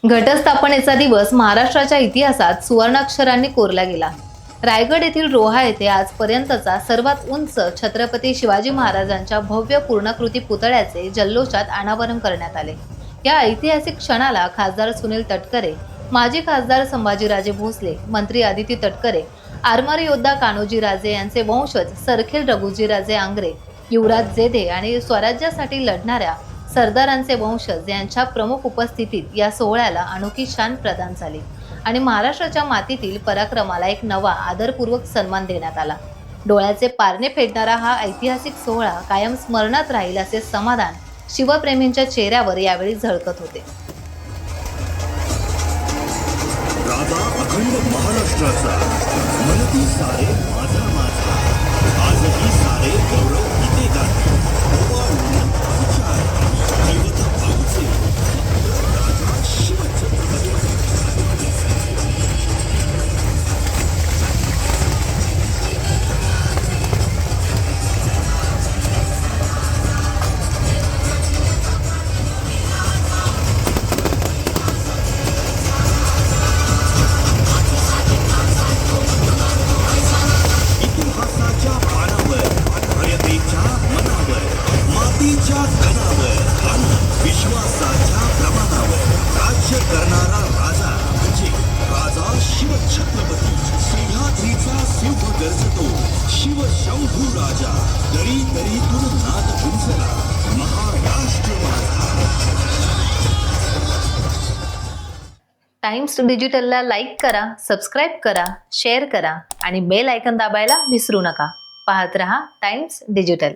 घटस्थापनेचा दिवस महाराष्ट्राच्या इतिहासात सुवर्णाक्षरांनी कोरला गेला। रायगड येथील रोहा येथे आजपर्यंतचा सर्वात उंच छत्रपती शिवाजी महाराजांच्या भव्य पूर्णाकृती पुतळ्याचे जल्लोषात अनावरण करण्यात आले। या ऐतिहासिक क्षणाला खासदार सुनील तटकरे, माजी खासदार संभाजीराजे भोसले, मंत्री आदिती तटकरे, आरमारी योद्धा कान्होजीराजे यांचे वंशज सरखेल रघुजीराजे आंग्रे, युवराज जेधे आणि स्वराज्यासाठी लढणाऱ्या सरदारांचे वंशज यांच्या प्रमुख उपस्थितीत या सोहळ्याला अनोखी शान प्रदान झाली आणि महाराष्ट्राच्या मातीतील पराक्रमाला एक नवा आदरपूर्वक सन्मान देण्यात आला। डोळ्याचे पारणे फेडणारा हा ऐतिहासिक सोहळा कायम स्मरणात राहील असे समाधान शिवप्रेमींच्या चेहऱ्यावर यावेळी झळकत होते। राजा अखंड महाराष्ट्राचा मनती सारे माझा माझा आजही सारे गौरव इथे गाते ओवाळून विचार दैवत भाऊचे राजा शिवछत्रपती। इतिहासाच्या पानावर रयतेच्या मनावर मातीच्या कणावर आणि विश्वासाच्या प्रमाणावर राज्य करणारा राजा म्हणजे राजा शिवछत्रपती। सिंहाद्रीचा सिंह गरजतो शिवशंभू राजा, दरी दरीतून नाद गुंजला महाराष्ट्र माझा। टाइम्स डिजिटलला लाईक करा, सबस्क्राईब करा, शेअर करा आणि बेल आयकॉन दाबायला विसरू नका। पाहत रहा टाइम्स डिजिटल।